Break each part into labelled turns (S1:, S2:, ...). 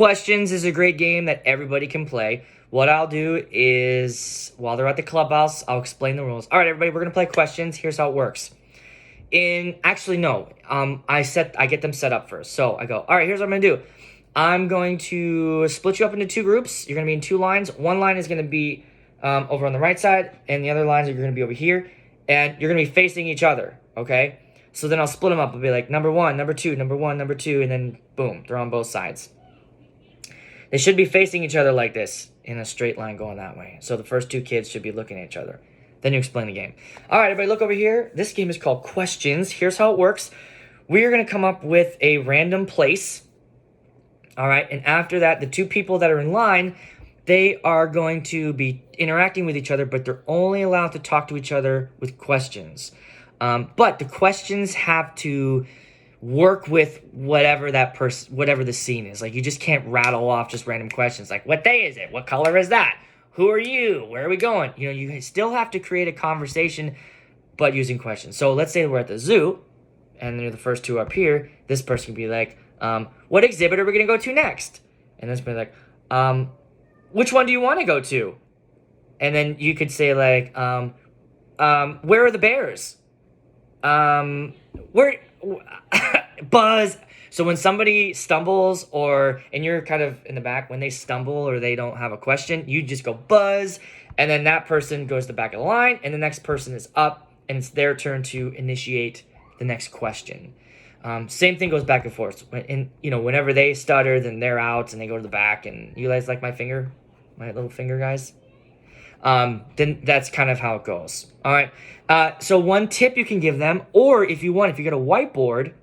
S1: Questions is a great game that everybody can play. What I'll do is, while they're at the clubhouse, I'll explain the rules. All right, everybody, we're going to play questions. Here's how it works. Actually, no. I get them set up first. So I go, all right, here's what I'm going to do. I'm going to split you up into two groups. You're going to be in two lines. One line is going to be over on the right side, and the other lines are going to be over here. And you're going to be facing each other, okay? So then I'll split them up. I'll be like, number one, number two, number one, number two, and then boom, they're on both sides. They should be facing each other like this in a straight line going that way. So the first two kids should be looking at each other. Then you explain the game. All right, everybody, look over here. This game is called Questions. Here's how it works. We are going to come up with a random place. All right, and after that, the two people that are in line, they are going to be interacting with each other, but they're only allowed to talk to each other with questions. But the questions have to work with whatever the scene is. Like, you just can't rattle off just random questions like, what day is it? What color is that? Who are you? Where are we going? You know, you still have to create a conversation, but using questions. So let's say we're at the zoo, and they're the first two up here. This person can be like, what exhibit are we going to go to next? And this person like, which one do you want to go to? And then you could say like, where are the bears? Buzz. So when somebody stumbles, and you're kind of in the back, when they stumble or they don't have a question, you just go buzz, and then that person goes to the back of the line, and the next person is up, and it's their turn to initiate the next question. Same thing goes back and forth. Whenever they stutter, then they're out, and they go to the back, and you guys like my little finger, guys? Then that's kind of how it goes. All right. So one tip you can give them, or if you get a whiteboard,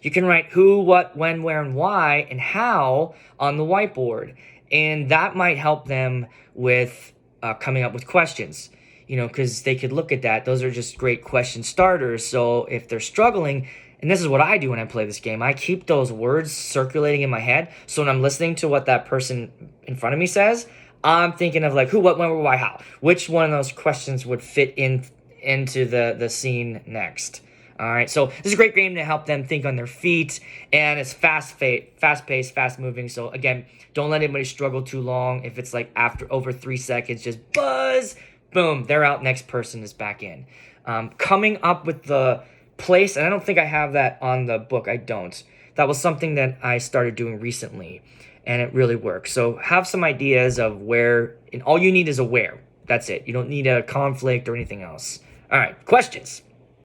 S1: you can write who, what, when, where, and why, and how on the whiteboard. And that might help them with coming up with questions, because they could look at that. Those are just great question starters. So if they're struggling, and this is what I do when I play this game, I keep those words circulating in my head. So when I'm listening to what that person in front of me says, I'm thinking of like who, what, when, where, why, how. Which one of those questions would fit into the scene next? All right, so this is a great game to help them think on their feet, and it's fast-paced, fast-moving. So again, don't let anybody struggle too long. If it's like after over 3 seconds, just buzz, boom, they're out. Next person is back in. Coming up with the place, and I don't think I have that on the book. I don't. That was something that I started doing recently, and it really works. So have some ideas of where, and all you need is a where. That's it. You don't need a conflict or anything else. All right, questions.